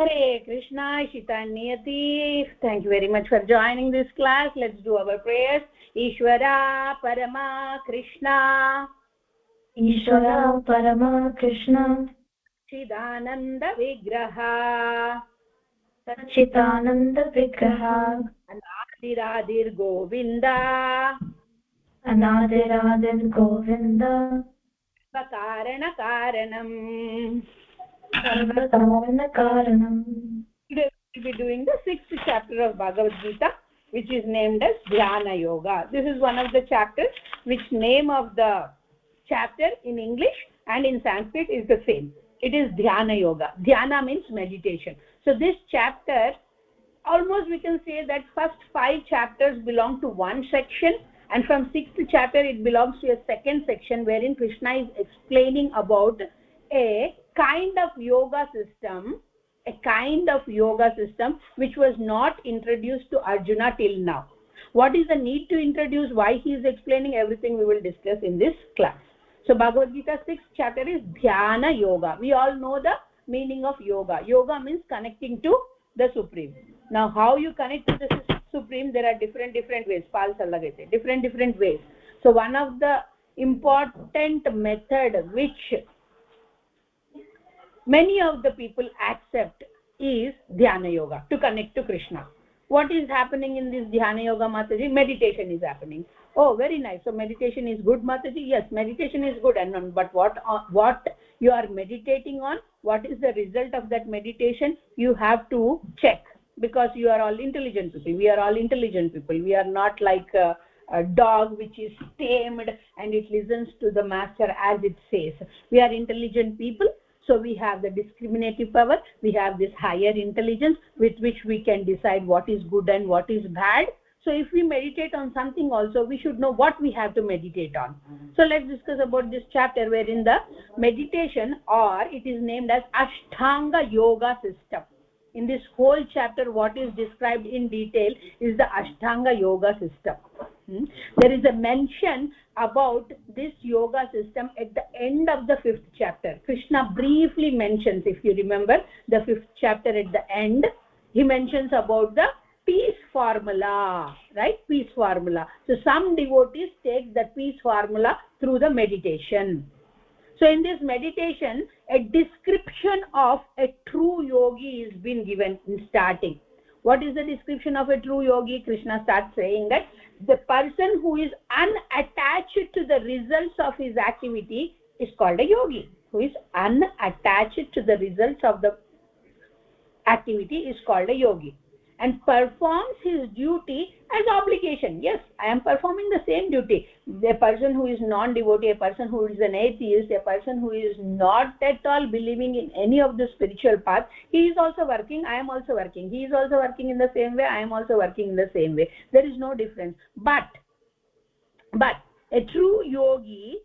Hare Krishna, Shitanyati. Thank you very much for joining this class. Let's do our prayers. Ishvara Parama Krishna. Ishvara Parama Krishna. Chidananda Vigraha. Satchitananda Vigraha. Anadiradir Govinda. Anadiradir Govinda. Karana Karanam. Sarvakarana Karanam. Today we will be doing the 6th chapter of Bhagavad Gita, which is named as Dhyana Yoga. This is one of the chapters which name of the chapter in English and in Sanskrit is the same. It is Dhyana Yoga. Dhyana means meditation. So this chapter, almost we can say that first 5 chapters belong to one section, and from 6th chapter it belongs to a second section wherein Krishna is explaining about a kind of yoga system, which was not introduced to Arjuna till now. What is the need to introduce, why he is explaining, everything we will discuss in this class. So Bhagavad Gita 6th chapter is Dhyana Yoga. We all know the meaning of yoga. Yoga means connecting to the Supreme. Now how you connect to the Supreme, there are different ways. Different ways. So one of the important method which many of the people accept is Dhyana Yoga, to connect to Krishna. What is happening in this Dhyana Yoga, Mataji? Meditation is happening. Oh, very nice. So meditation is good, Mataji? Yes, meditation is good. But what you are meditating on, what is the result of that meditation? You have to check, because you are all intelligent people. We are all intelligent people. We are not like a dog which is tamed and it listens to the master as it says. We are intelligent people. So we have the discriminative power, we have this higher intelligence with which we can decide what is good and what is bad. So if we meditate on something also, we should know what we have to meditate on. So let's discuss about this chapter wherein the meditation, or it is named as Ashtanga Yoga system. In this whole chapter, what is described in detail is the Ashtanga Yoga system. There is a mention about this yoga system at the end of the 5th chapter. Krishna briefly mentions, if you remember, the 5th chapter at the end, he mentions about the peace formula, right? Peace formula. So some devotees take the peace formula through the meditation. So in this meditation, a description of a true yogi is being given in starting. What is the description of a true yogi? Krishna starts saying that the person who is unattached to the results of his activity is called a yogi. Who is unattached to the results of the activity is called a yogi, and performs his duty as obligation. Yes, I am performing the same duty. A person who is non-devotee, a person who is an atheist, a person who is not at all believing in any of the spiritual path, he is also working, I am also working. He is also working in the same way, I am also working in the same way. There is no difference. But a true yogi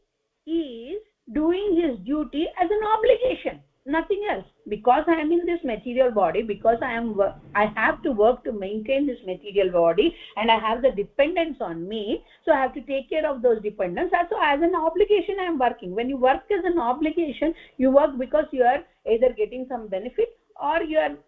is doing his duty as an obligation, nothing else. Because I am in this material body, because I have to work to maintain this material body, and I have the dependence on me, so I have to take care of those dependents. So as an obligation I am working. When you work as an obligation, you work because you are either getting some benefit, or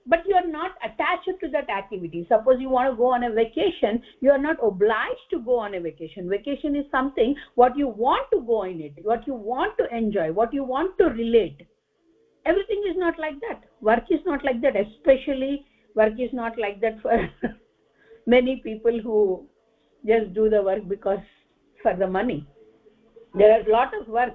but you are not attached to that activity. Suppose you want to go on a vacation, you are not obliged to go on a vacation. Vacation is something what you want to go in it, what you want to enjoy, what you want to relate. Everything is not like that. Work is not like that. Especially work is not like that for many people who just do the work because for the money. There are a lot of work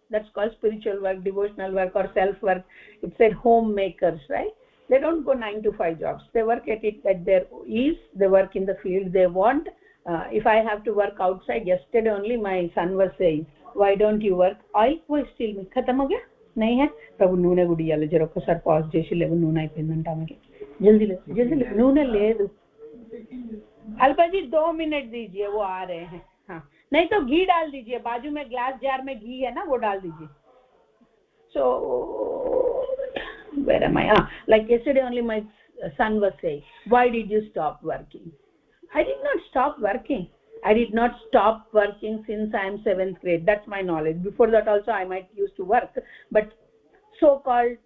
that's called spiritual work, devotional work, or self work. It said homemakers, right? They don't go 9 to 5 jobs. They work at it at their ease. They work in the field they want. If I have to work outside, yesterday only my son was saying, why don't you work? Oil was still me khatam ho gaya nahi hai prabhu nune gudiyale jara okasari pause chesi levu nune ayipindanta amake jaldi nune ledu Alpa ji 2 minute दीजिए, वो आ रहे हैं. हाँ, नहीं तो घी डाल दीजिए, बाजू में ग्लास जार में घी है ना, वो डाल दीजिए. So where am I? Like yesterday only my son was saying, why did you stop working? I did not stop working. I did not stop working since I am 7th grade. That's my knowledge. Before that also I might used to work, but so-called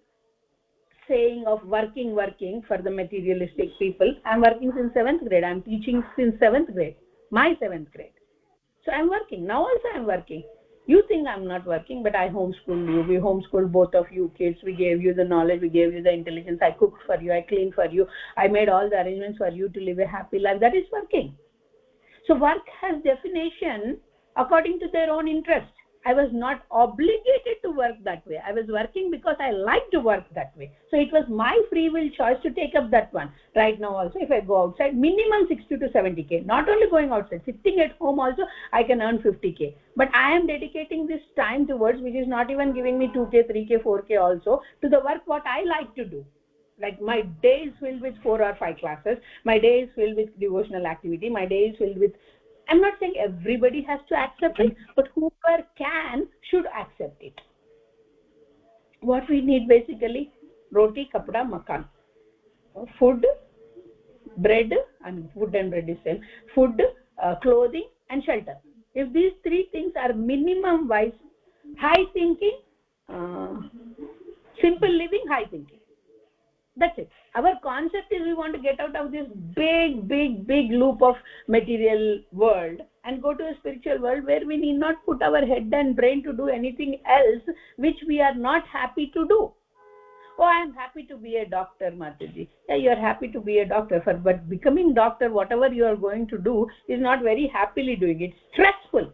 saying of working for the materialistic people. I'm working since 7th grade. I'm teaching since 7th grade, my 7th grade. So I'm working. Now also I'm working. You think I'm not working, but I homeschooled you. We homeschooled both of you kids. We gave you the knowledge. We gave you the intelligence. I cooked for you. I cleaned for you. I made all the arrangements for you to live a happy life. That is working. So work has definition according to their own interest. I was not obligated to work that way. I was working because I like to work that way. So it was my free will choice to take up that one. Right now also, if I go outside, minimum 60 to 70K. Not only going outside, sitting at home also, I can earn 50K. But I am dedicating this time towards, which is not even giving me 2K, 3K, 4K also, to the work what I like to do. Like my day is filled with 4 or 5 classes. My day is filled with devotional activity. My day is filled with... I'm not saying everybody has to accept it, but whoever can should accept it. What we need basically, roti, kapda, makan. Food, bread, food and bread is same. Food, clothing and shelter. If these 3 things are minimum wise, high thinking, simple living, high thinking. That's it. Our concept is we want to get out of this big loop of material world and go to a spiritual world where we need not put our head and brain to do anything else which we are not happy to do. Oh, I am happy to be a doctor, Mataji. Yeah, you are happy to be a doctor, but becoming doctor, whatever you are going to do, is not very happily doing. It's stressful.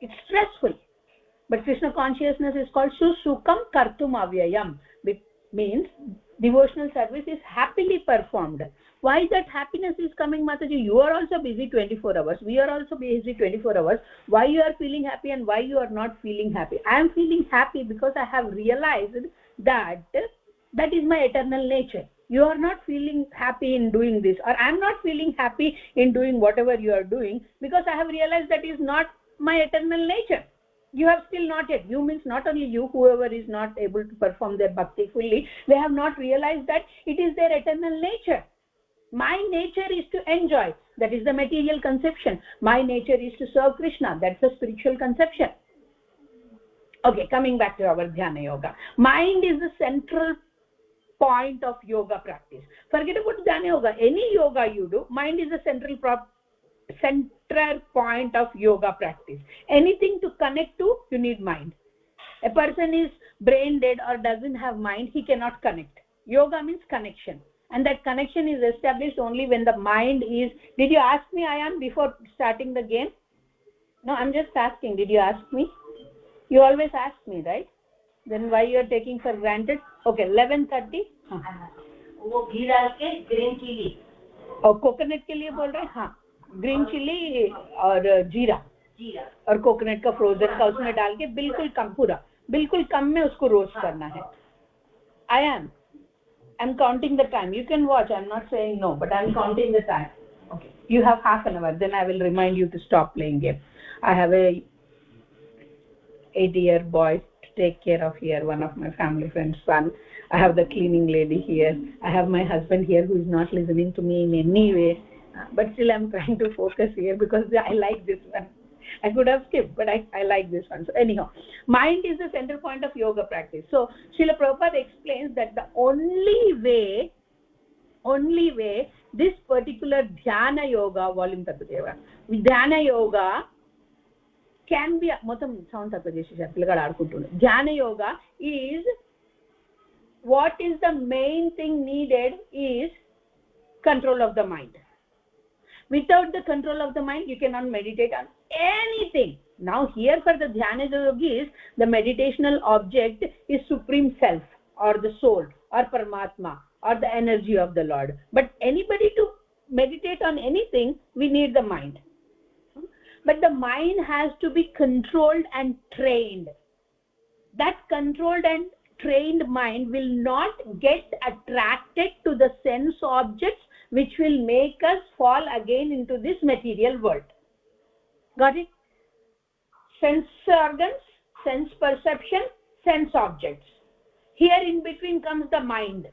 It's stressful. But Krishna consciousness is called Susukam Kartum Avyayam. Means devotional service is happily performed. Why that happiness is coming, Mataji? You are also busy 24 hours. We are also busy 24 hours. Why you are feeling happy and why you are not feeling happy? I am feeling happy because I have realized that that is my eternal nature. You are not feeling happy in doing this, or I am not feeling happy in doing whatever you are doing because I have realized that is not my eternal nature. You have still not yet. You means not only you, whoever is not able to perform their bhakti fully, they have not realized that it is their eternal nature. My nature is to enjoy. That is the material conception. My nature is to serve Krishna. That's the spiritual conception. Okay, coming back to our Dhyana Yoga. Mind is the central point of yoga practice. Forget about Dhyana Yoga. Any yoga you do, mind is the central point of yoga practice. Anything to connect to, you need mind. A person is brain dead or doesn't have mind, he cannot connect. Yoga means connection, and that connection is established only when the mind is... Did you ask me, Ayan, before starting the game? No, I'm just asking. Did you ask me? You always ask me, right? Then why you are taking for granted? Okay, 11:30. वो घी डाल के green chilli और coconut के लिए बोल रहे हैं. हाँ, ग्रीन चिली और जीरा और कोकोनट का फ्रोजन का उसमें डाल के बिल्कुल कम में उसको रोस्ट करना है. I'm counting the time. You can watch. I'm not saying no, but I'm counting the time. Okay, you have half an hour. Then I will remind you to stop playing game. I have a 8-year boy to take care of here, one of my family friends' son. I have the cleaning lady here. I have my husband here who is not listening to me in any way. But still I'm trying to focus here because I like this one. I could have skipped, but I like this one. So anyhow, mind is the center point of yoga practice. So Srila Prabhupada explains that the only way this particular Dhyana Yoga, volume Tattva Dhyana Yoga can be Dhyana Yoga is, what is the main thing needed is control of the mind. Without the control of the mind, you cannot meditate on anything. Now here for the Dhyana Yogis, the meditational object is Supreme Self or the soul or Paramatma or the energy of the Lord. But anybody to meditate on anything, we need the mind. But the mind has to be controlled and trained. That controlled and trained mind will not get attracted to the sense objects which will make us fall again into this material world. Got it? Sense organs, sense perception, sense objects. Here in between comes the mind,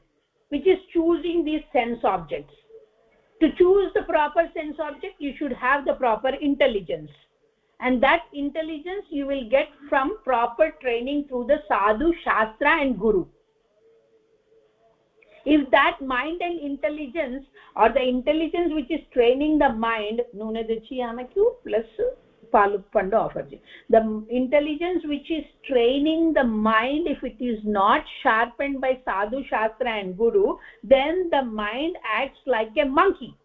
which is choosing these sense objects. To choose the proper sense object, you should have the proper intelligence. And that intelligence you will get from proper training through the sadhu, shastra and guru. If that mind and intelligence, or the intelligence which is training the mind, nune dechi anaku plus palu pandu offer, the intelligence which is training the mind, if it is not sharpened by sadhu, shastra and guru, then the mind acts like a monkey.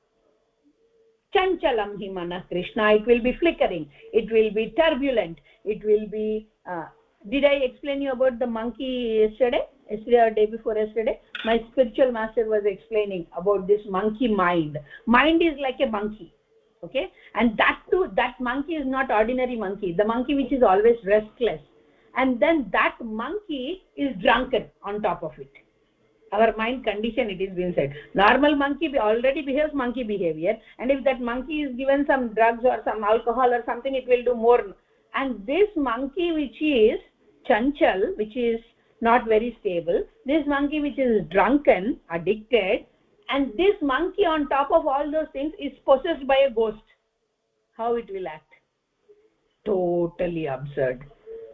Chanchalam hi manah Krishna, it will be flickering, it will be turbulent, it will be did I explain you about the monkey yesterday or day before yesterday? My spiritual master was explaining about this monkey mind. Mind is like a monkey, okay, and that too, that monkey is not ordinary monkey, the monkey which is always restless, and then that monkey is drunken on top of it. Our mind condition, it is being said, normal monkey already behaves monkey behavior, and if that monkey is given some drugs or some alcohol or something, it will do more. And this monkey which is chanchal, which is not very stable, this monkey which is drunken, addicted, and this monkey on top of all those things is possessed by a ghost, how it will act? Totally absurd.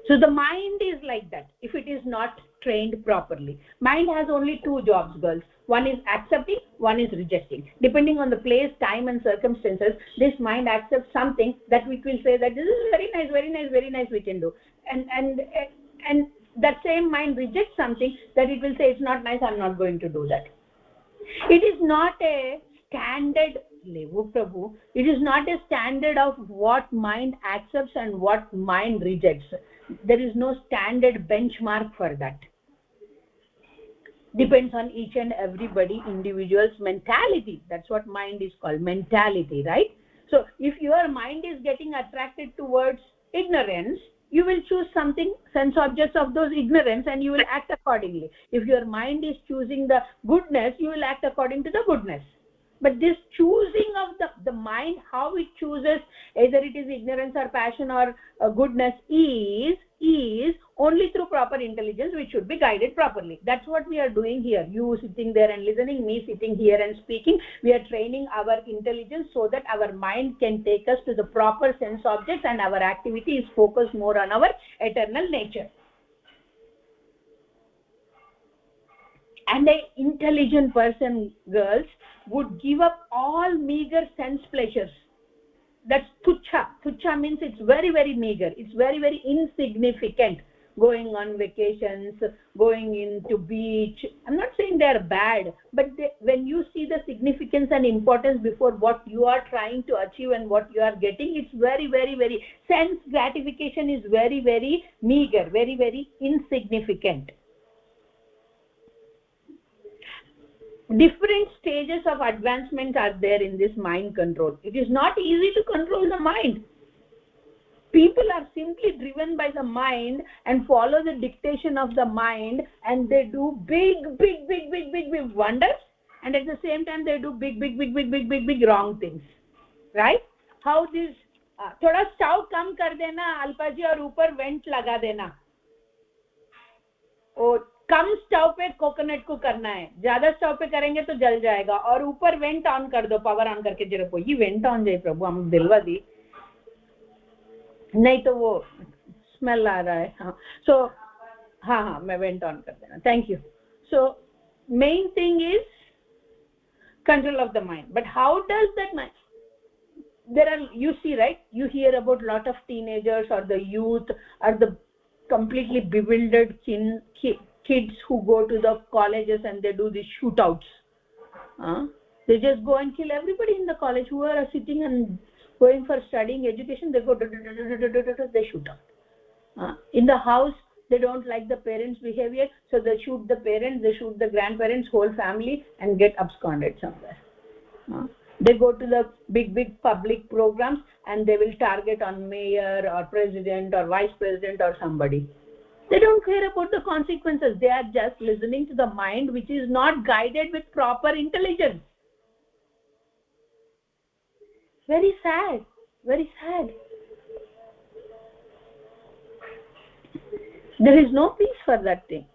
So the mind is like that if it is not trained properly. Mind has only two jobs, girls. One is accepting, one is rejecting. Depending on the place, time and circumstances, this mind accepts something that we will say that this is very nice, very nice, very nice, we can do, and that same mind rejects something that it will say it's not nice, I'm not going to do that. It is not a standard, Levu Prabhu, it is not a standard of what mind accepts and what mind rejects. There is no standard benchmark for that. Depends on each and everybody, individual's mentality. That's what mind is called, mentality, right? So if your mind is getting attracted towards ignorance, you will choose something, sense objects of those ignorance, and you will act accordingly. If your mind is choosing the goodness, you will act according to the goodness. But this choosing of the mind, how it chooses, either it is ignorance or passion or goodness, is only through proper intelligence, which should be guided properly. That's what we are doing here. You sitting there and listening, me sitting here and speaking. We are training our intelligence so that our mind can take us to the proper sense objects, and our activity is focused more on our eternal nature. And an intelligent person, girls, would give up all meager sense pleasures. That's tuchha. Tuchha means it's very, very meager, it's very, very insignificant. Going on vacations, going into beach, I'm not saying they're bad, but when you see the significance and importance before what you are trying to achieve and what you are getting, it's very, very, very, sense gratification is very, very meager, very, very insignificant. Different stages of advancement are there in this mind control. It is not easy to control the mind. People are simply driven by the mind and follow the dictation of the mind, and they do big wonders, and at the same time they do big wrong things, right? How this thoda stove kam kar dena alpaji aur upar vent laga dena, और कम stove पे coconut को करना है, ज्यादा stove पे करेंगे तो जल जाएगा, और ऊपर वेंट ऑन कर दो, पावर ऑन करके जरा ये वेंट ऑन जाए प्रभु, हम दिलवा दी, नहीं तो वो स्मेल आ रहा है. हाँ, सो हाँ मैं वेंट ऑन कर देना, thank you. So main thing is control of the mind. But how does that mind? There are, you see, right, you hear about lot of teenagers or the youth or the completely bewildered kids who go to the colleges and they do these shootouts. They just go and kill everybody in the college who are sitting and going for studying education. They go, they shoot out. In the house, they don't like the parents' behavior, so they shoot the parents, they shoot the grandparents, whole family, and get absconded somewhere. They go to the big public programs and they will target on mayor or president or vice president or somebody. They don't care about the consequences. They are just listening to the mind, which is not guided with proper intelligence. Very sad, very sad. There is no peace for that thing.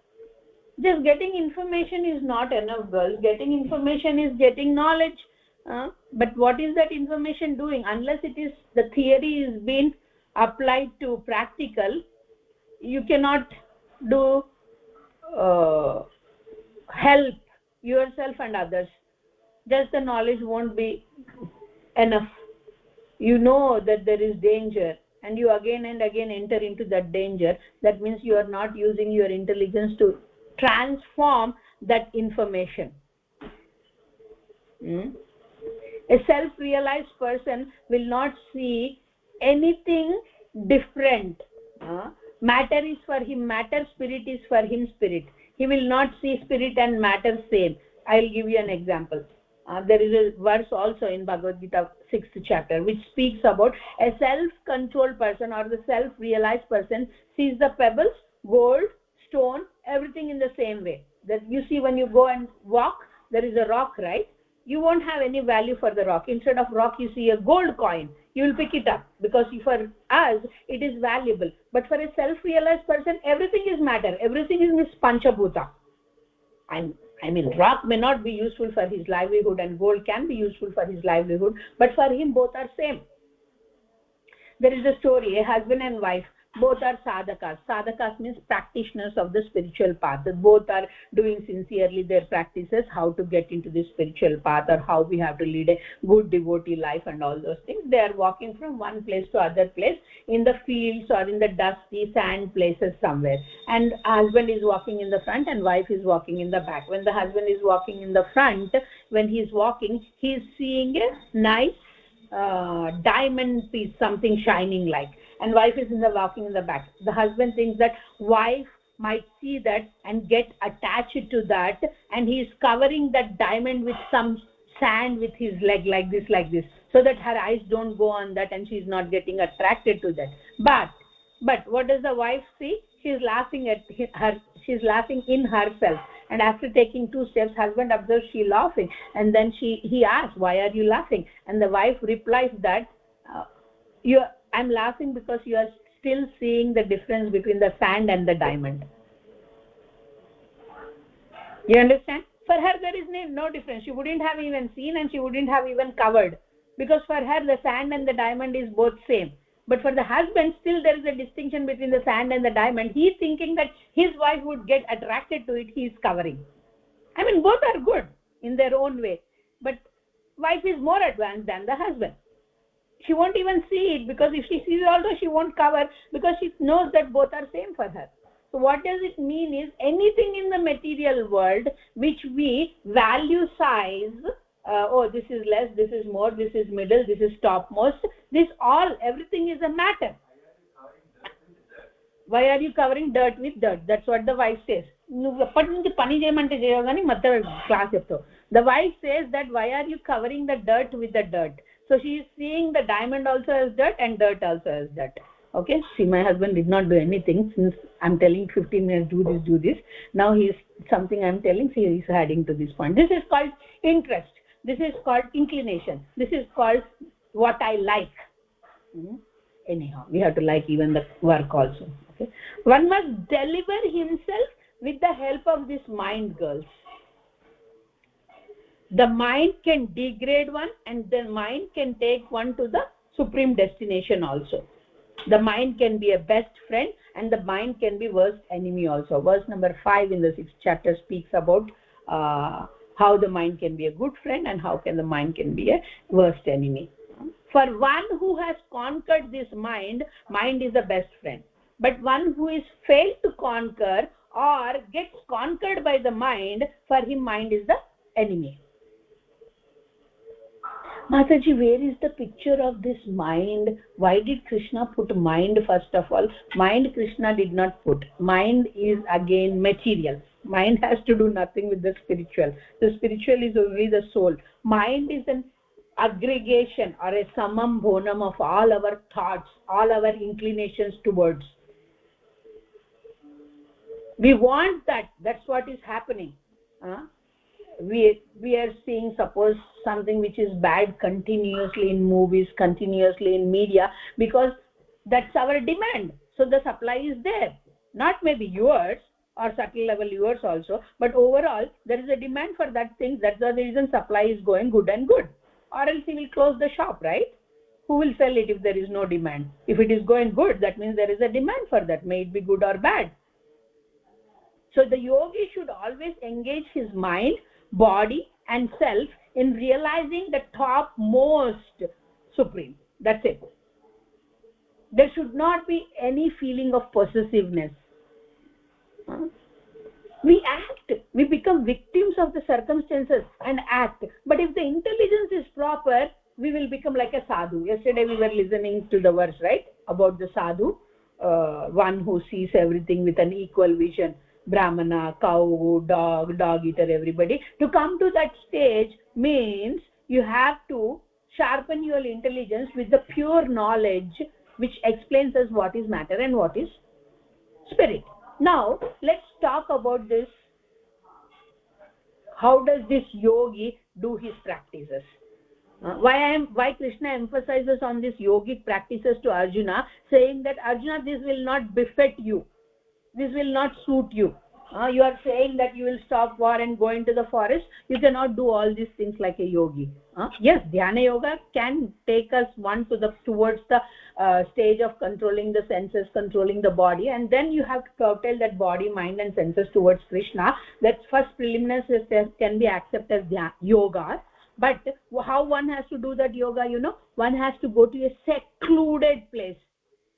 Just getting information is not enough, girls. Getting information is getting knowledge. But what is that information doing? Unless it is, the theory is being applied to practical, you cannot do help. yourself and others. Just the knowledge won't be enough. You know that there is danger and you again and again enter into that danger. That means you are not using your intelligence to transform that information. A self-realized person will not see anything different. Matter is for him matter, spirit is for him spirit. He will not see spirit and matter same. I'll give you an example. There is a verse also in Bhagavad Gita 6th chapter which speaks about a self-controlled person or the self-realized person sees the pebbles, gold, stone, everything in the same way. That you see when you go and walk, there is a rock, right? You won't have any value for the rock. Instead of rock, you see a gold coin. You will pick it up because for us, it is valuable. But for a self-realized person, everything is matter. Everything is this panchabhuta. I mean, rock may not be useful for his livelihood and gold can be useful for his livelihood, but for him, both are same. There is a story, a husband and wife, both are sadhakas. Sadhakas means practitioners of the spiritual path. Both are doing sincerely their practices, how to get into the spiritual path or how we have to lead a good devotee life and all those things. They are walking from one place to other place in the fields or in the dusty sand places somewhere. And husband is walking in the front and wife is walking in the back. When the husband is walking in the front, when he is walking, he is seeing a nice diamond piece, something shining like, and wife is walking in the back. The husband thinks that wife might see that and get attached to that, and he is covering that diamond with some sand with his leg like this, so that her eyes don't go on that and she is not getting attracted to that. But what does the wife see? She is laughing at her. She is laughing in herself. And after taking 2 steps, husband observes she laughing, and then he asks, "Why are you laughing?" And the wife replies that, "I'm laughing because you are still seeing the difference between the sand and the diamond." You understand? For her, there is no difference. She wouldn't have even seen and she wouldn't have even covered, because for her, the sand and the diamond is both same. But for the husband, still there is a distinction between the sand and the diamond. He is thinking that his wife would get attracted to it. He is covering. I mean, both are good in their own way. But wife is more advanced than the husband. She won't even see it, because if she sees also, she won't cover, because she knows that both are same for her. So what does it mean is, anything in the material world which we value size, this is less, this is more, this is middle, this is topmost, everything is a matter. Why are you covering dirt with dirt? That's what the wife says. The wife says that, why are you covering the dirt with the dirt? So she is seeing the diamond also as dirt and dirt also as dirt. Okay, see, my husband did not do anything since I'm telling 15 minutes, do this. Now he is something I'm telling, so he is adding to this point. This is called interest. This is called inclination. This is called what I like. Anyhow, we have to like even the work also. Okay, one must deliver himself with the help of this mind, girls. The mind can degrade one, and the mind can take one to the supreme destination also. The mind can be a best friend, and the mind can be worst enemy also. Verse number 5 in the 6th chapter speaks about how the mind can be a good friend and how the mind can be a worst enemy. For one who has conquered this mind is the best friend. But one who is failed to conquer or gets conquered by the mind, for him mind is the enemy. Mataji, where is the picture of this mind? Why did Krishna put mind first of all? Mind Krishna did not put. Mind is again material. Mind has to do nothing with the spiritual. The spiritual is only the soul. Mind is an aggregation or a summum bonum of all our thoughts, all our inclinations towards. We want that. That's what is happening. We are seeing, suppose, something which is bad continuously in movies, continuously in media, because that's our demand. So the supply is there. Not maybe yours or subtle level yours also, but overall there is a demand for that thing. That's the reason supply is going good and good. Or else he will close the shop, right? Who will sell it if there is no demand? If it is going good, that means there is a demand for that, may it be good or bad. So the yogi should always engage his mind body and self in realizing the topmost supreme. That's it. There should not be any feeling of possessiveness. We act, we become victims of the circumstances and act. But if the intelligence is proper, we will become like a sadhu. Yesterday we were listening to the verse, right, about the sadhu, one who sees everything with an equal vision. Brahmana, cow, dog eater, everybody. To come to that stage means you have to sharpen your intelligence with the pure knowledge which explains us what is matter and what is spirit. Now let's talk about this. How does this yogi do his practices? Why Krishna emphasizes on this yogic practices to Arjuna, saying that Arjuna, this will not befit you, this will not suit you. You are saying that you will stop war and go into the forest. You cannot do all these things like a yogi. Yes, dhyana yoga can take us towards the stage of controlling the senses, controlling the body, and then you have to curtail that body, mind and senses towards Krishna. That first preliminaries can be accepted as yoga. But how one has to do that yoga? One has to go to a secluded place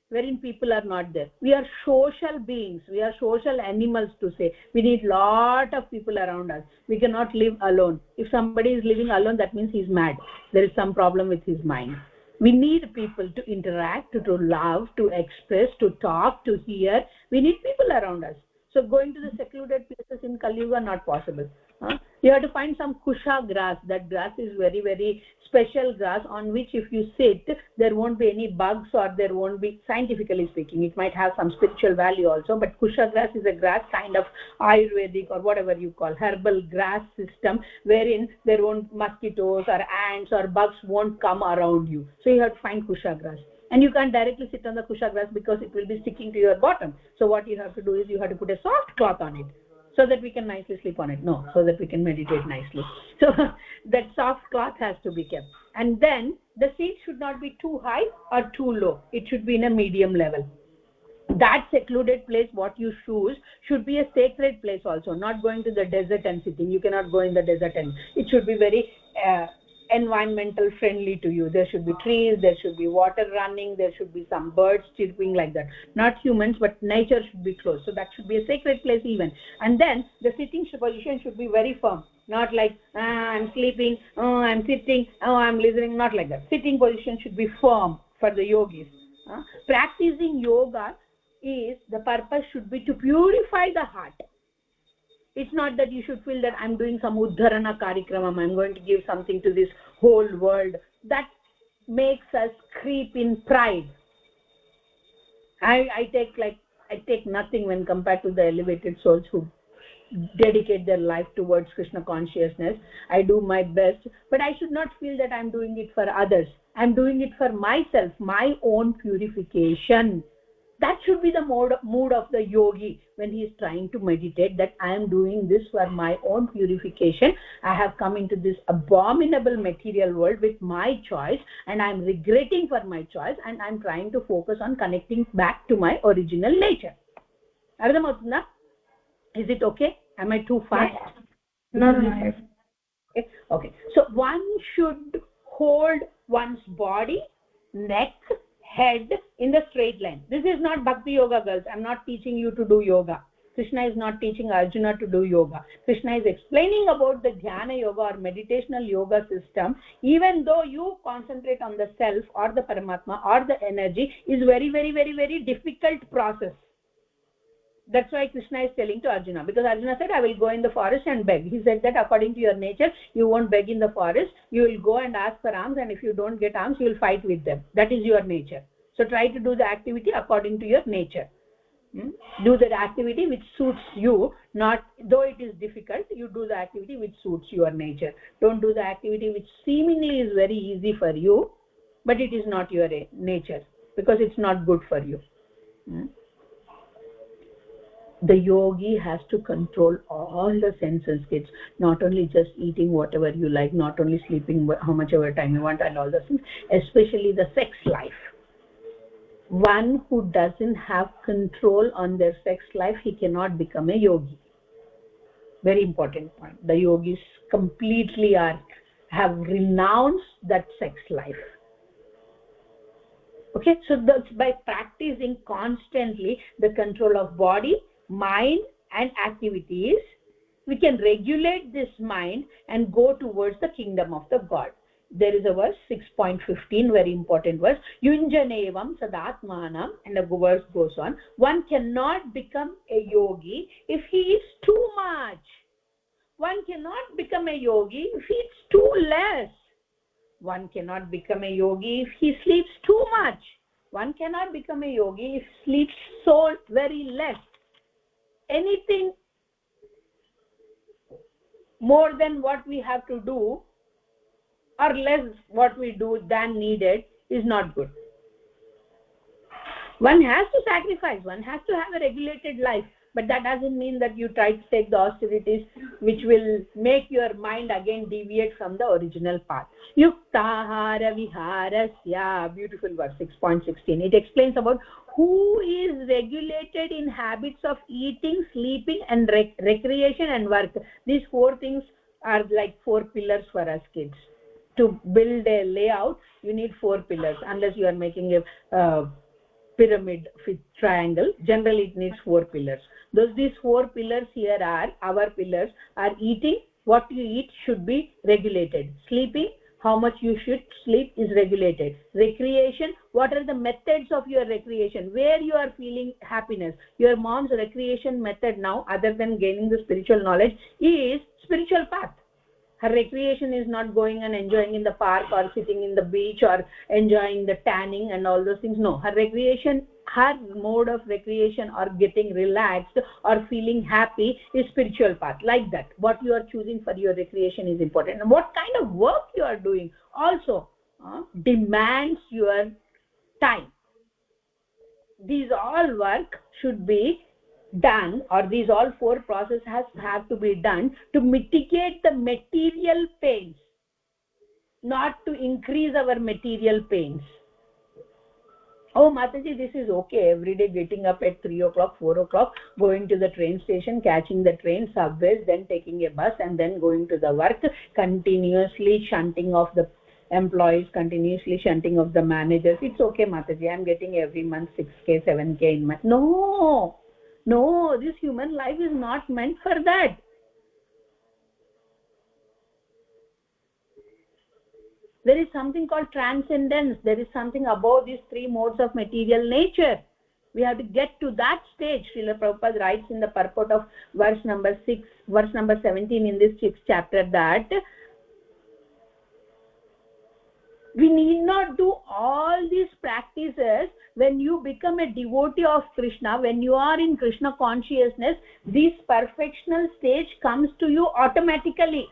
wherein people are not there. We are social beings, we are social animals, to say. We need lot of people around us. We cannot live alone. If somebody is living alone, that means he's mad. There is some problem with his mind. We need people to interact, to love, to express, to talk, to hear. We need people around us. So going to the secluded places in Kali Yuga, not possible. You have to find some kusha grass. That grass is very, very special grass on which if you sit, there won't be any bugs, or there won't be, scientifically speaking, it might have some spiritual value also, but kusha grass is a grass kind of Ayurvedic or whatever you call herbal grass system, wherein there won't mosquitoes or ants or bugs won't come around you. So you have to find kusha grass. And you can't directly sit on the kusha grass because it will be sticking to your bottom. So what you have to do is you have to put a soft cloth on it, so that we can nicely sleep on it. No, so that we can meditate nicely. So that soft cloth has to be kept. And then the seat should not be too high or too low. It should be in a medium level. That secluded place, what you choose, should be a sacred place also. Not going to the desert and sitting. You cannot go in the desert, and it should be very environmental friendly to you. There should be trees, there should be water running, there should be some birds chirping, like that. Not humans, but nature should be close. So that should be a sacred place even. And then the sitting position should be very firm. Not like I'm sleeping, I'm sitting, I'm listening. Not like that. Sitting position should be firm for the yogis. Practicing yoga is, the purpose should be to purify the heart. It's not that you should feel that I'm doing some uddharana karikramam, I'm going to give something to this whole world. That makes us creep in pride. I take nothing when compared to the elevated souls who dedicate their life towards Krishna consciousness. I do my best, but I should not feel that I'm doing it for others. I'm doing it for myself, my own purification. That should be the mood of the yogi when he is trying to meditate, that I am doing this for my own purification. I have come into this abominable material world with my choice, and I am regretting for my choice, and I am trying to focus on connecting back to my original nature. Ardhamautunda? Is it okay? Am I too fast? No. Okay. So one should hold one's body, neck, head in the straight line. This is not bhakti yoga, girls. I'm not teaching you to do yoga. Krishna is not teaching Arjuna to do yoga. Krishna is explaining about the dhyana yoga or meditational yoga system. Even though you concentrate on the self or the Paramatma or the energy, is very, very, very, very difficult process. That's why Krishna is telling to Arjuna, because Arjuna said, I will go in the forest and beg. He said that according to your nature, you won't beg in the forest. You will go and ask for alms, and if you don't get alms, you will fight with them. That is your nature. So try to do the activity according to your nature. Do the activity which suits you, not, though it is difficult, you do the activity which suits your nature. Don't do the activity which seemingly is very easy for you, but it is not your nature, because it's not good for you. The yogi has to control all the senses. It's not only just eating whatever you like, not only sleeping how much ever time you want, and all those things, especially the sex life. One who doesn't have control on their sex life, he cannot become a yogi. Very important point. The yogis completely have renounced that sex life. Okay, so that's by practicing constantly the control of body, mind and activities, we can regulate this mind and go towards the kingdom of the God. There is a verse 6.15, very important verse, yunjanevam sadatmanam, and the verse goes on, one cannot become a yogi if he eats too much. One cannot become a yogi if he eats too less. One cannot become a yogi if he sleeps too much. One cannot become a yogi if he sleeps so very less. Anything more than what we have to do or less what we do than needed is not good. One has to sacrifice, one has to have a regulated life, but that doesn't mean that you try to take the austerities which will make your mind again deviate from the original path. Yuktahara viharasya, beautiful verse 6.16. It explains about who is regulated in habits of eating, sleeping and recreation and work. These four things are like four pillars for us kids. To build a layout, you need four pillars, unless you are making a pyramid triangle. Generally it needs four pillars. These four pillars here are our pillars are eating, what you eat should be regulated. Sleeping, how much you should sleep is regulated. Recreation, what are the methods of your recreation, where you are feeling happiness. Your mom's recreation method now, other than gaining the spiritual knowledge, is spiritual path. Her recreation is not going and enjoying in the park or sitting in the beach or enjoying the tanning and all those things. No, her recreation, her mode of recreation or getting relaxed or feeling happy is spiritual path. Like that, what you are choosing for your recreation is important. And what kind of work you are doing also demands your time. These all work should be done, or these all four processes have to be done to mitigate the material pains, not to increase our material pains. Oh Mataji, this is okay, every day getting up at 3 o'clock, 4 o'clock, going to the train station, catching the train, subways, then taking a bus and then going to the work, continuously shunting of the employees, continuously shunting of the managers. It's okay Mataji, I'm getting every month 6k, 7k in my... No, this human life is not meant for that. There is something called transcendence. There is something above these three modes of material nature. We have to get to that stage. Srila Prabhupada writes in the purport of verse number 17 in this 6th chapter that we need not do all these practices. When you become a devotee of Krishna, when you are in Krishna consciousness, this perfectional stage comes to you automatically.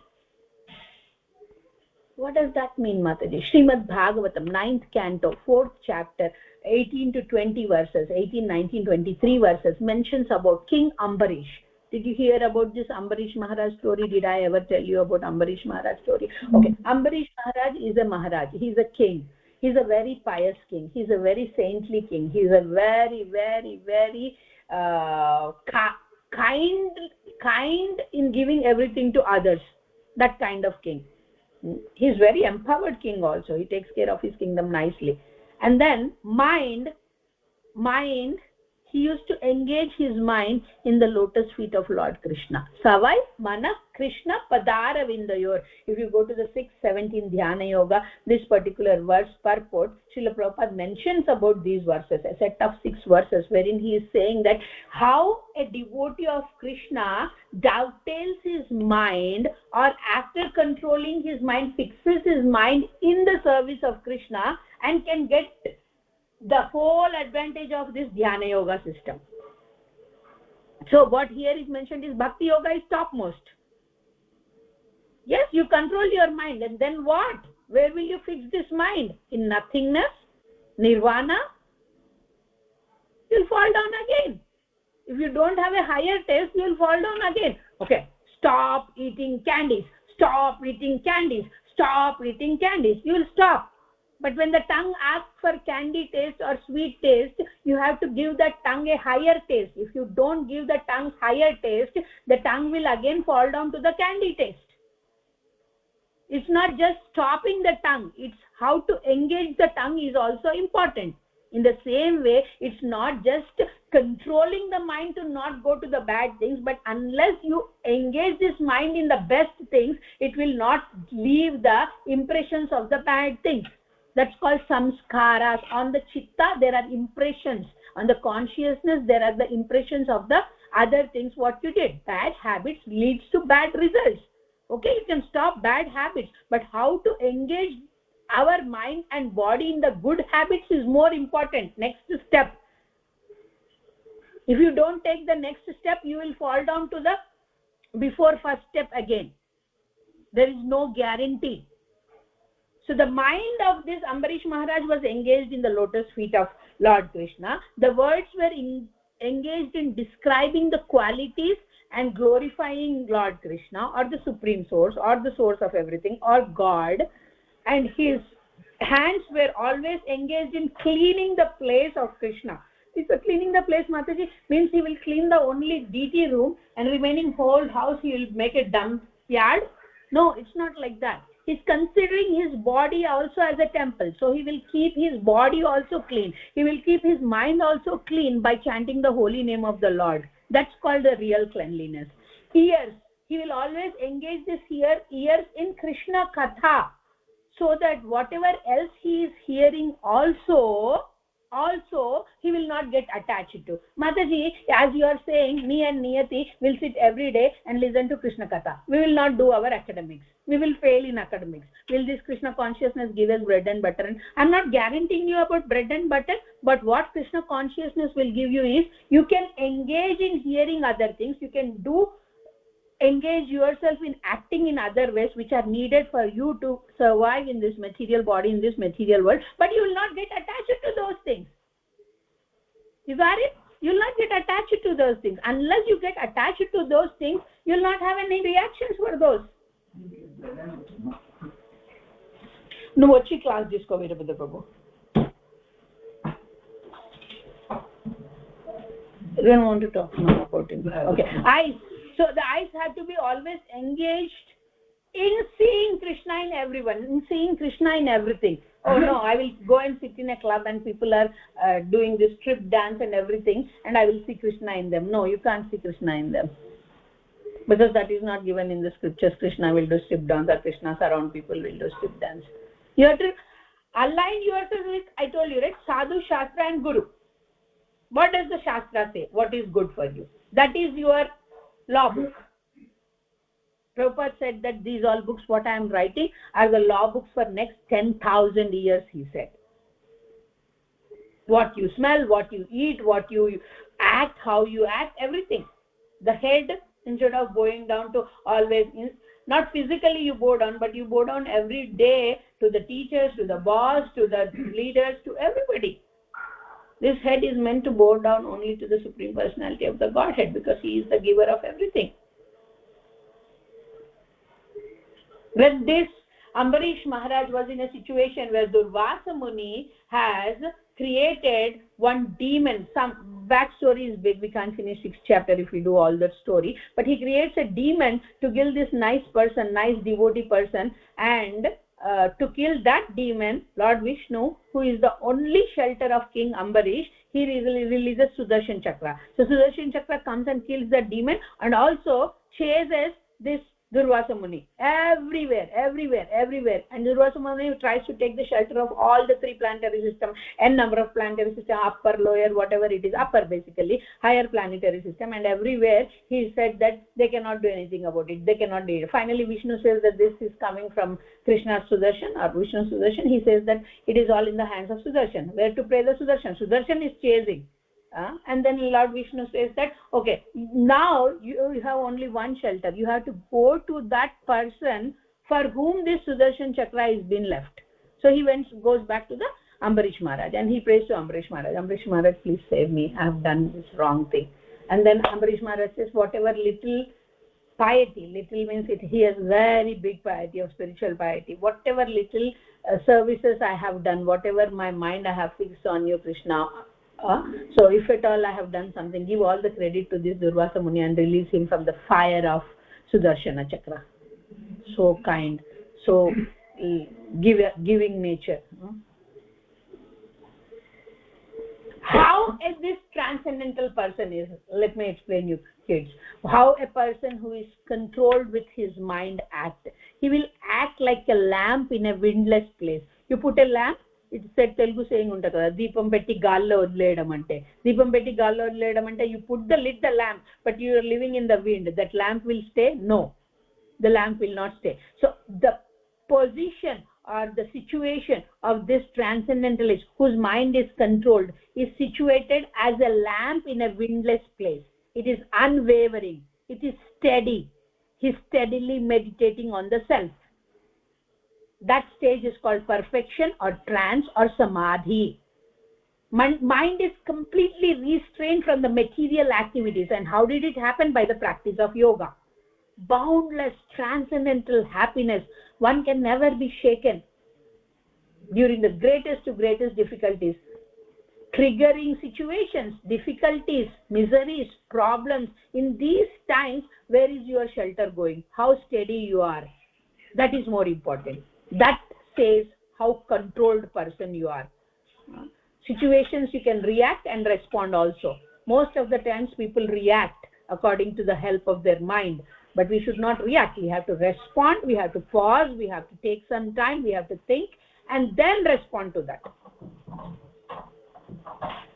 What does that mean, Mataji? Srimad Bhagavatam, 9th canto, 4th chapter, 18 to 20 verses, 18, 19, 23 verses, mentions about King Ambarish. Did you hear about this Ambarish Maharaj story? Did I ever tell you about Ambarish Maharaj story? Okay, Ambarish Maharaj is a Maharaj. He is a king. He is a very pious king. He is a very saintly king. He is a very, very, very kind in giving everything to others. That kind of king. He is very empowered king also. He takes care of his kingdom nicely. And then mind, he used to engage his mind in the lotus feet of Lord Krishna. Savai mana Krishna padara vindayor. If you go to the 6:17 Dhyana Yoga, this particular verse purport, Srila Prabhupada mentions about these verses, a set of 6 verses, wherein he is saying that how a devotee of Krishna dovetails his mind, or after controlling his mind, fixes his mind in the service of Krishna and can get the whole advantage of this Dhyana Yoga system. So what here is mentioned is Bhakti Yoga is topmost. Yes, you control your mind, and then what? Where will you fix this mind? In nothingness? Nirvana? You'll fall down again. If you don't have a higher taste, you'll fall down again. Okay, stop eating candies. Stop eating candies. Stop eating candies. You'll stop. But when the tongue asks for candy taste or sweet taste, you have to give the tongue a higher taste. If you don't give the tongue higher taste, the tongue will again fall down to the candy taste. It's not just stopping the tongue, it's how to engage the tongue is also important. In the same way, it's not just controlling the mind to not go to the bad things, but unless you engage this mind in the best things, it will not leave the impressions of the bad things. That's called samskaras. On the chitta, there are impressions. On the consciousness, there are the impressions of the other things what you did. Bad habits leads to bad results. Okay, you can stop bad habits, but how to engage our mind and body in the good habits is more important. Next step. If you don't take the next step, you will fall down to the before first step again. There is no guarantee. So the mind of this Ambarish Maharaj was engaged in the lotus feet of Lord Krishna. The words were engaged in describing the qualities and glorifying Lord Krishna, or the supreme source, or the source of everything, or God. And his hands were always engaged in cleaning the place of Krishna. So cleaning the place, Mataji, means he will clean the only deity room and remaining whole house he will make a dump yard. No, it's not like that. He's considering his body also as a temple. So he will keep his body also clean. He will keep his mind also clean by chanting the holy name of the Lord. That's called the real cleanliness. Ears. He will always engage this ears in Krishna Katha, so that whatever else he is hearing also he will not get attached to. Mataji, as you are saying, me and Niyati will sit every day and listen to Krishna Katha. We will not do our academics. We will fail in academics. Will this Krishna consciousness give us bread and butter? And I'm not guaranteeing you about bread and butter, but what Krishna consciousness will give you is, you can engage in hearing other things. You can engage yourself in acting in other ways which are needed for you to survive in this material body, in this material world, but you will not get attached to those things. You got it? You will not get attached to those things. Unless you get attached to those things, you will not have any reactions for those. No, what class disco Veerabhadra Prabhu? You don't want to talk now about it. Okay. Eyes. So the eyes have to be always engaged in seeing Krishna in everyone, in seeing Krishna in everything. Oh no, I will go and sit in a club and people are doing this strip dance and everything, and I will see Krishna in them. No, you can't see Krishna in them, because that is not given in the scriptures. Krishna will do strip dance, or Krishna surround people will do strip dance. You have to align yourself with, I told you, right, Sadhu, Shastra and Guru. What does the Shastra say? What is good for you? That is your law book. Prabhupada said that these all books what I am writing are the law books for next 10,000 years, he said. What you smell, what you eat, what you act, how you act, everything. The head, instead of bowing down to always, not physically you bow down, but you bow down every day to the teachers, to the boss, to the leaders, to everybody. This head is meant to bow down only to the Supreme Personality of the Godhead, because he is the giver of everything. When this Ambarish Maharaj was in a situation where Durvasa Muni has created one demon, some backstory is big, we can't finish 6th chapter if we do all that story, but he creates a demon to kill this nice person, nice devotee person, and to kill that demon, Lord Vishnu, who is the only shelter of King Ambarish, he releases Sudarshan Chakra. So Sudarshan Chakra comes and kills the demon, and also chases this Durvasa Muni everywhere. And Durvasa Muni tries to take the shelter of all the 3 planetary systems, n number of planetary systems, upper, lower, whatever it is, upper basically, higher planetary system, and everywhere he said that they cannot do anything about it. They cannot do it. Finally, Vishnu says that this is coming from Krishna's Sudarshan or Vishnu's Sudarshan. He says that it is all in the hands of Sudarshan. Where to pray the Sudarshan? Sudarshan is chasing. And then Lord Vishnu says that, okay, now you have only one shelter. You have to go to that person for whom this Sudarshan Chakra has been left. So he goes back to the Ambarish Maharaj, and he prays to Ambarish Maharaj. Ambarish Maharaj, please save me. I have done this wrong thing. And then Ambarish Maharaj says, whatever little piety. Little means he has very big piety of spiritual piety. Whatever little services I have done, whatever my mind I have fixed on you, Krishna, so if at all I have done something, give all the credit to this Durvasa Muni and release him from the fire of Sudarshana Chakra. So kind, so giving nature. How this transcendental person is, let me explain you kids, how a person who is controlled with his mind act. He will act like a lamp in a windless place. You put a lamp, it's said Telugu saying unta kada, deepam petti gaallo odledam ante. Deepam petti gaallo odledam ante, you put the lamp, but you are living in the wind. That lamp will stay? No, the lamp will not stay. So the position or the situation of this transcendentalist whose mind is controlled is situated as a lamp in a windless place. It is unwavering, it is steady. He is steadily meditating on the self. That stage is called perfection or trance or samadhi. Mind is completely restrained from the material activities. And how did it happen? By the practice of yoga. Boundless transcendental happiness. One can never be shaken during the greatest to greatest difficulties, triggering situations, difficulties, miseries, problems. In these times, where is your shelter going? How steady you are? That is more important. That says how controlled person you are. Situations you can react and respond also. Most of the times people react according to the help of their mind. But we should not react. We have to respond, we have to pause, we have to take some time, we have to think and then respond to that.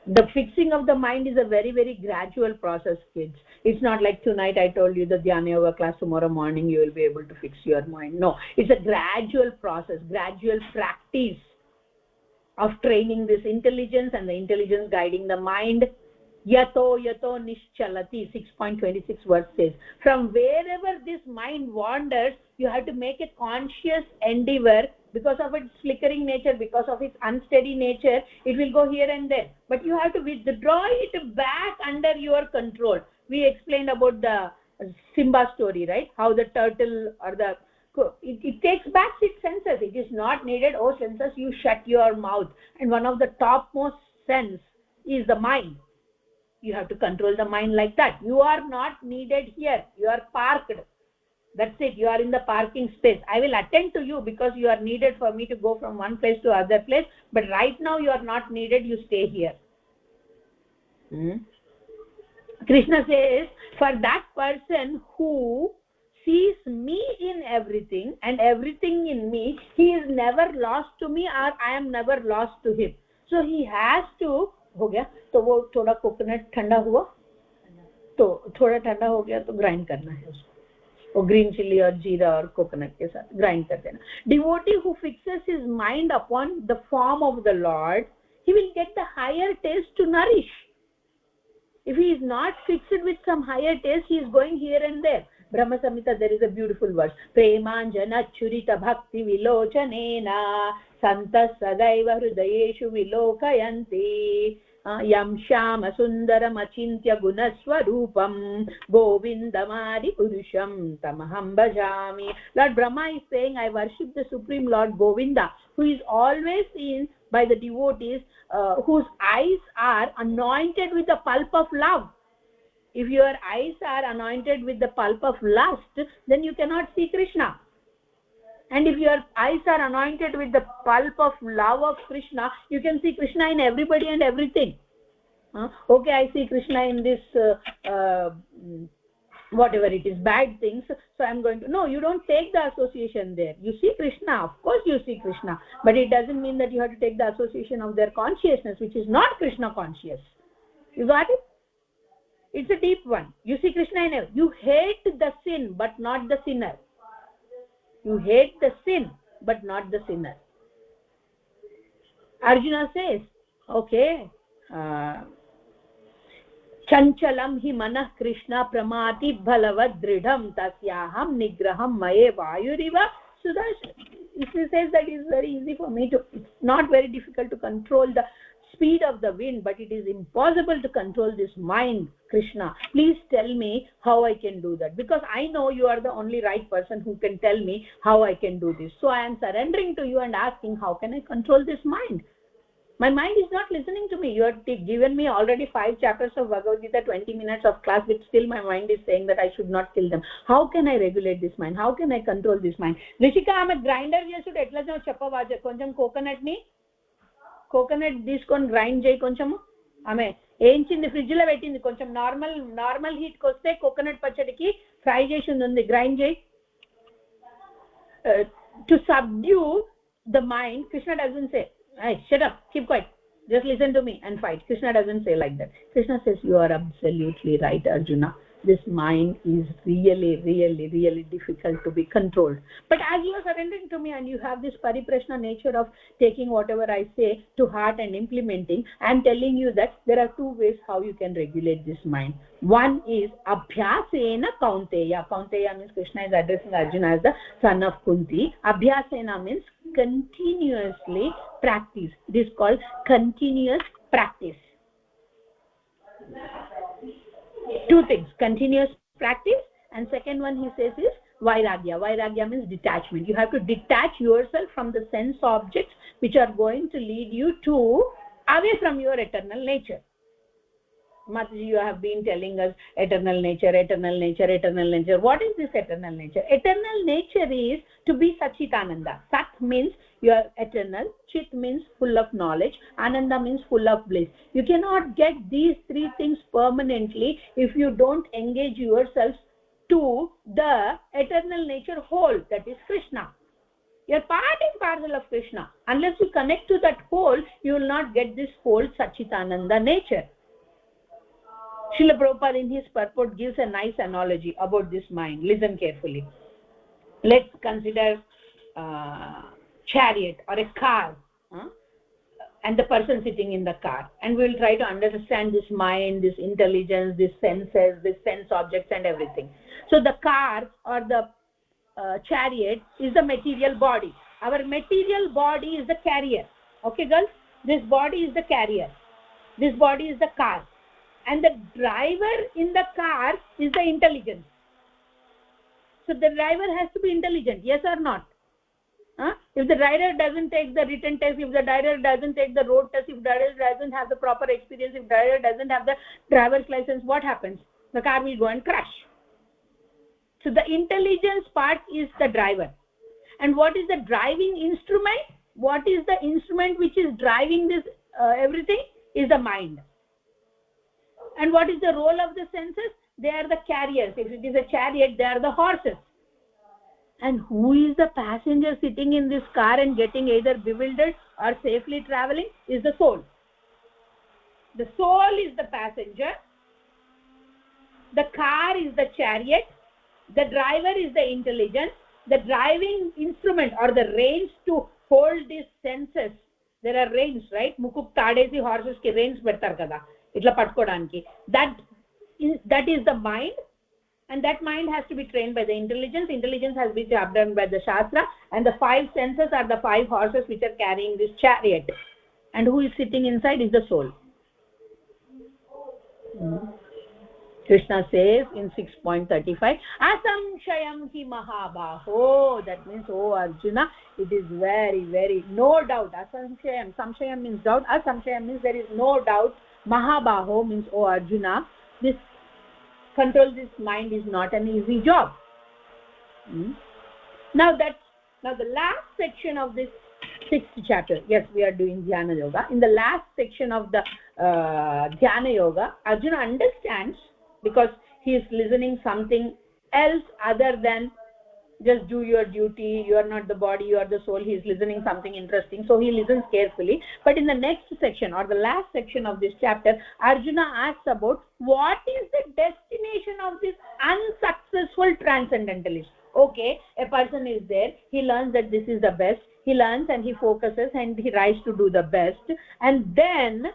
The fixing of the mind is a very, very gradual process, kids. It's not like tonight I told you the Dhyana Yoga class, tomorrow morning you will be able to fix your mind. No, it's a gradual process, gradual practice of training this intelligence and the intelligence guiding the mind. Yato nischalati, 6.26 verse says, from wherever this mind wanders, you have to make a conscious endeavor. Because of its flickering nature, because of its unsteady nature, it will go here and there. But you have to withdraw it back under your control. We explained about the Simba story, right? How the turtle or it takes back its senses. It is not needed, oh senses, you shut your mouth. And one of the topmost sense is the mind. You have to control the mind like that. You are not needed here. You are parked. That's it. You are in the parking space. I will attend to you because you are needed for me to go from one place to other place. But right now you are not needed. You stay here. Krishna says, for that person who sees me in everything and everything in me, he is never lost to me or I am never lost to him. So he has to, हो गया तो वो थोड़ा coconut ठंडा हुआ तो थोड़ा ठंडा हो गया तो ग्राइंड करना है उसको, और ग्रीन चिली और जीरा और कोकोनट के साथ ग्राइंड कर देना. Devotee who fixes his mind upon the form of the Lord, he will get the higher taste to nourish. If he is not fixed with some higher taste, he is going here and there. Brahma Samhita, there is a beautiful verse. Premanjana churita bhakti vilochanena santas sadaiva hrudayeshu vilokayanti yam shama sundaram achintya gunaswarupam govindamadi purusham tamaham bhajami. Lord Brahma is saying, I worship the Supreme Lord Govinda, who is always seen by the devotees whose eyes are anointed with the pulp of love. If your eyes are anointed with the pulp of lust, then you cannot see Krishna. And if your eyes are anointed with the pulp of love of Krishna, you can see Krishna in everybody and everything. Okay, I see Krishna in this whatever it is, bad things, so I'm going to... No, you don't take the association there. You see Krishna, of course you see Krishna, but it doesn't mean that you have to take the association of their consciousness, which is not Krishna conscious. You got it? It's a deep one. You see Krishna in everything. You hate the sin, but not the sinner. You hate the sin, but not the sinner. Arjuna says, okay, chanchalam hi manah Krishna pramati bhalavad dridham tasyaham nigraham maye vayuriva. Sudarshan, he says that it is very easy for me to, it's not very difficult to control the speed of the wind, but it is impossible to control this mind. Krishna, please tell me how I can do that, because I know you are the only right person who can tell me how I can do this. So I am surrendering to you and asking, how can I control this mind? My mind is not listening to me. You have given me already 5 chapters of Bhagavad Gita, 20 minutes of class, but still my mind is saying that I should not kill them. How can I regulate this mind? How can I control this mind? Rishika, I'm a grinder. Yes, you etla chapavaja. Koncham coconut ni coconut తీసుకొని grind చేయి కొంచెము. ఆమె ఏంచింది fridge లో పెట్టింది, కొంచెం normal heat కి వస్తే coconut పచ్చడికి ఫ్రై చేసింది ఉంది, గ్రైండ్ చేయి. To subdue the mind, Krishna doesn't say, hey, shut up, keep quiet, just listen to me and fight. Krishna doesn't say like that. Krishna says, you are absolutely right, Arjuna. This mind is really difficult to be controlled, but as you are surrendering to me and you have this pariprashna nature of taking whatever I say to heart and implementing, I am telling you that there are 2 ways how you can regulate this mind. One is abhyasena kaunteya. Kaunteya means Krishna is addressing Arjuna as the son of Kunti. Abhyasena means continuously practice. This is called continuous practice. 2 things, continuous practice, and second one he says is vairagya. Vairagya means detachment. You have to detach yourself from the sense objects which are going to lead you to away from your eternal nature. Mataji, you have been telling us eternal nature. What is this eternal nature? Eternal nature is to be Sachitananda. Sat means you are eternal, Chit means full of knowledge, Ananda means full of bliss. You cannot get these 3 things permanently if you don't engage yourself to the eternal nature whole, that is Krishna. You are part and parcel of Krishna. Unless you connect to that whole, you will not get this whole Sachitananda nature. Srila Prabhupada in his purport gives a nice analogy about this mind. Listen carefully. Let's consider chariot or a car, and the person sitting in the car, and we will try to understand this mind, this intelligence, this senses, this sense objects and everything. So the car or the chariot is the material body. Our material body is the carrier. Okay girls, this body is the carrier, this body is the car, and the driver in the car is the intelligence. So the driver has to be intelligent, yes or not? If the driver doesn't take the written test, if the driver doesn't take the road test, if the driver doesn't have the proper experience, if the driver doesn't have the driver's license, what happens? The car will go and crash. So the intelligence part is the driver. And what is the driving instrument? What is the instrument which is driving this everything? Is the mind. And what is the role of the senses? They are the carriers. If it is a chariot, they are the horses. And who is the passenger sitting in this car and getting either bewildered or safely traveling? Is the soul. The soul is the passenger, the car is the chariot, the driver is the intelligence, the driving instrument or the reins to hold these senses. There are reins, right? Mukuk tadesi horses ki reins pedtaru kada itla pattukodaniki. That is the mind. And that mind has to be trained by the intelligence. Intelligence has been done by the Shastra, and the 5 senses are the 5 horses which are carrying this chariot. And who is sitting inside is the soul. Krishna says in 6.35, asamshayam hi mahabaho. That means, oh Arjuna, it is very no doubt. Samshayam means doubt. Asamshayam means there is no doubt. Mahabaho means, oh Arjuna, this control this mind is not an easy job. Now the last section of this 6th chapter, yes, we are doing Dhyana Yoga. In the last section of the Dhyana Yoga, Arjuna understands, because he is listening something else other than just do your duty, you are not the body, you are the soul. He is listening something interesting, so he listens carefully. But in the next section or the last section of this chapter, Arjuna asks about what is the destination of this unsuccessful transcendentalist. Okay, a person is there, he learns that this is the best, he learns and he focuses and he tries to do the best, and then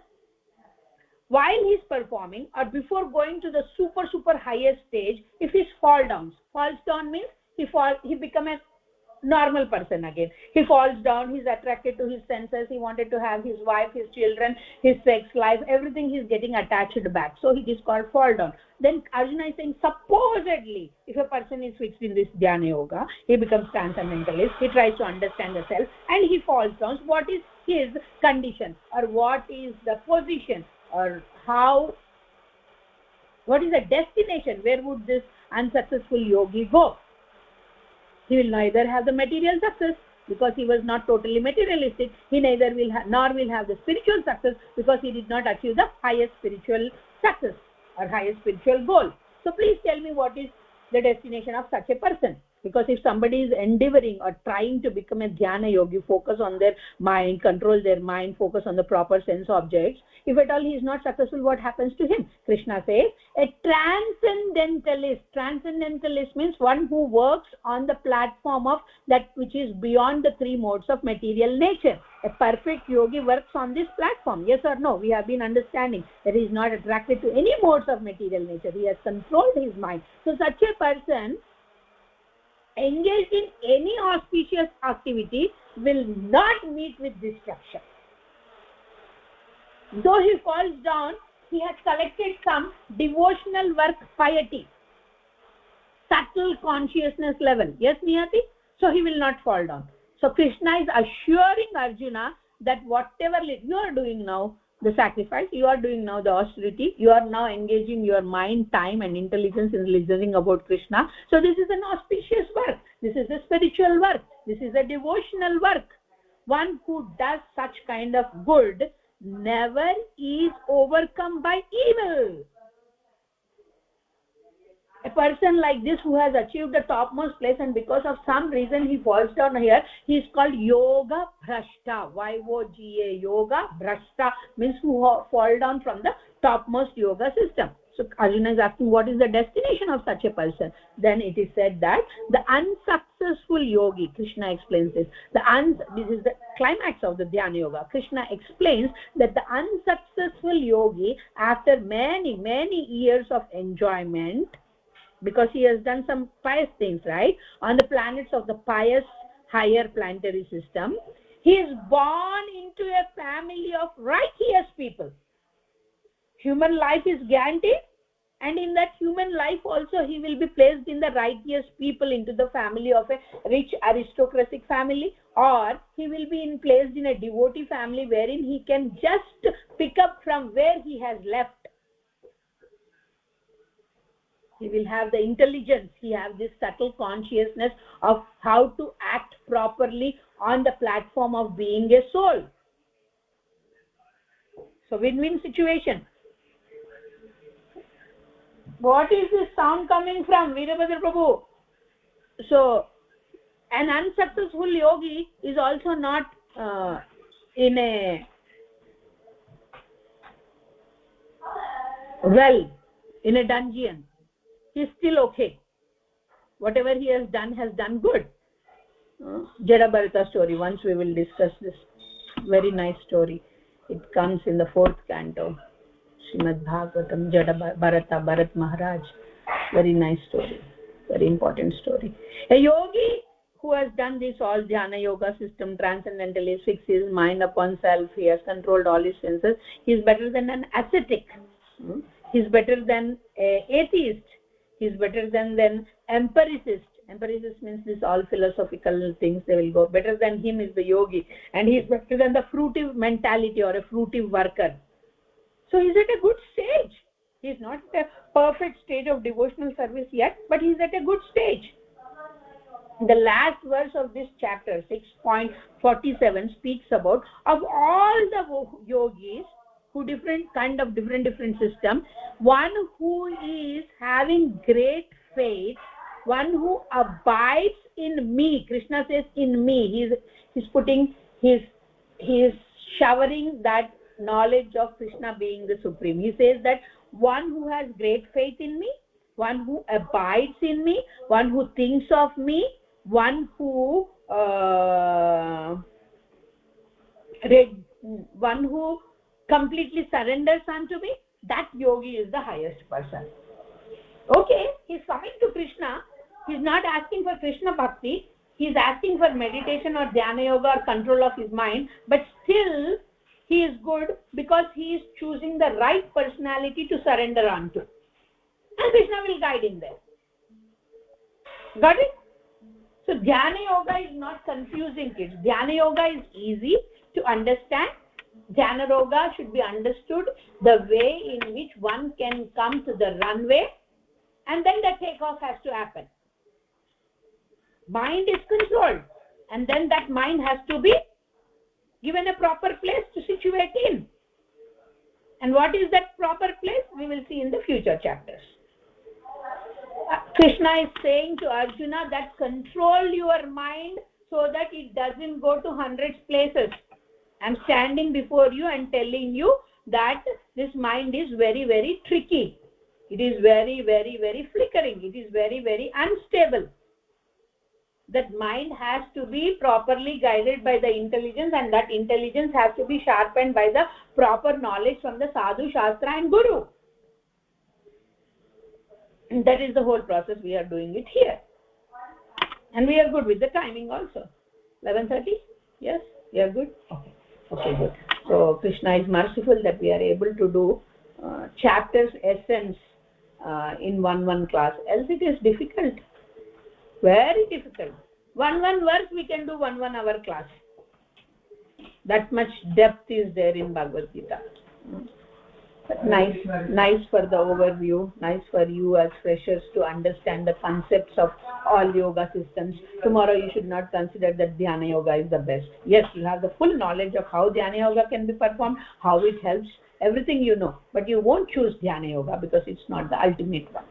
while he is performing or before going to the super highest stage, if he falls down means he become a normal person again. He falls down, he's attracted to his senses, he wanted to have his wife, his children, his sex life, everything he's getting attached back. So it is called fall down. Then Arjuna is saying, supposedly, if a person is fixed in this Dhyana Yoga, he becomes transcendentalist, he tries to understand the self, and he falls down. So what is his condition, or what is the position, or what is the destination? Where would this unsuccessful yogi go? He will neither have the material success, because he was not totally materialistic. He neither will nor will have the spiritual success, because he did not achieve the highest spiritual success or highest spiritual goal. So please tell me, what is the destination of such a person? Because if somebody is endeavoring or trying to become a Dhyana yogi, focus on their mind, control their mind, focus on the proper sense objects, if at all he is not successful, what happens to him? Krishna says, a transcendentalist. Transcendentalist means one who works on the platform of that which is beyond the three modes of material nature. A perfect yogi works on this platform. Yes or no? We have been understanding that he is not attracted to any modes of material nature. He has controlled his mind. So such a person engaged in any auspicious activity will not meet with destruction. Though he falls down, he has collected some devotional work, piety, subtle consciousness level. Yes, Niyati? So he will not fall down. So Krishna is assuring Arjuna that whatever you are doing now, the sacrifice, you are doing now the austerity, you are now engaging your mind, time and intelligence in listening about Krishna. So this is an auspicious work. This is a spiritual work. This is a devotional work. One who does such kind of good never is overcome by evil. A person like this who has achieved the topmost place, and because of some reason he falls down here, he is called Yoga Bhrashta. Y-O-G-A, Yoga Bhrashta means who fall down from the topmost yoga system. So Arjuna is asking, what is the destination of such a person? Then it is said that the unsuccessful yogi, Krishna explains this. This is the climax of the Dhyana Yoga. Krishna explains that the unsuccessful yogi, after many, many years of enjoyment, because he has done some pious things, right, on the planets of the pious higher planetary system, he is born into a family of righteous people. Human life is guaranteed, and in that human life also he will be placed in the righteous people, into the family of a rich aristocratic family, or he will be placed in a devotee family wherein he can just pick up from where he has left. He will have the intelligence, he has this subtle consciousness of how to act properly on the platform of being a soul. So win-win situation. What is this sound coming from, Veerbhadra Prabhu? So an unsuccessful yogi is also not in a dungeon. He is still okay. Whatever he has done good. Jada Bharata story, once we will discuss this. Very nice story. It comes in the 4th canto. Srimad Bhagavatam, Jada Bharata, Bharat Maharaj. Very nice story. Very important story. A yogi who has done this all Dhyana Yoga system, transcendentalist, fixed his mind upon self, he has controlled all his senses, he is better than an ascetic. He is better than an atheist. He is better than empiricist. Empiricist means this all philosophical things, they will go. Better than him is the yogi. And he is better than the fruitive mentality or a fruitive worker. So he is at a good stage. He is not at a perfect stage of devotional service yet, but he is at a good stage. The last verse of this chapter, 6.47, speaks about, of all the yogis, who different system, one who is having great faith, one who abides in me. Krishna says in me. He's putting he is showering that knowledge of Krishna being the supreme. He says that one who has great faith in me, one who abides in me, one who thinks of me, one who completely surrenders unto me, that yogi is the highest person. Okay, he's coming to Krishna. He's not asking for Krishna bhakti. he is asking for meditation or dhyana yoga or control of his mind, but still he is good because he is choosing the right personality to surrender onto, and Krishna will guide him there. Got it? So dhyana yoga is not confusing kids. Dhyana yoga is easy to understand. Dhyana yoga should be understood the way in which one can come to the runway, and then the takeoff has to happen. Mind is controlled, and then that mind has to be given a proper place to situate in. And what is that proper place? We will see in the future chapters. Krishna is saying to Arjuna that control your mind so that it doesn't go to hundreds places. I'm standing before you and telling you that this mind is very, very tricky. It is very, very, very flickering. It is very, very unstable. That mind has to be properly guided by the intelligence, and that intelligence has to be sharpened by the proper knowledge from the sadhu, shastra and guru. And that is the whole process. We are doing it here, and we are good with the timing also. 11:30. Yes, we are good. Okay, good. So Krishna is merciful that we are able to do chapters essence in one class. Else it is difficult, very difficult. One verse we can do one hour class. That much depth is there in Bhagavad Gita. But nice for the overview, nice for you as freshers to understand the concepts of all yoga systems. Tomorrow you should not consider that dhyana yoga is the best. Yes, you have the full knowledge of how dhyana yoga can be performed, how it helps, everything you know, but you won't choose dhyana yoga because it's not the ultimate one.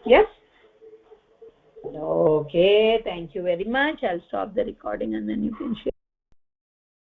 Yes? Okay, thank you very much. I'll stop the recording and then you can share.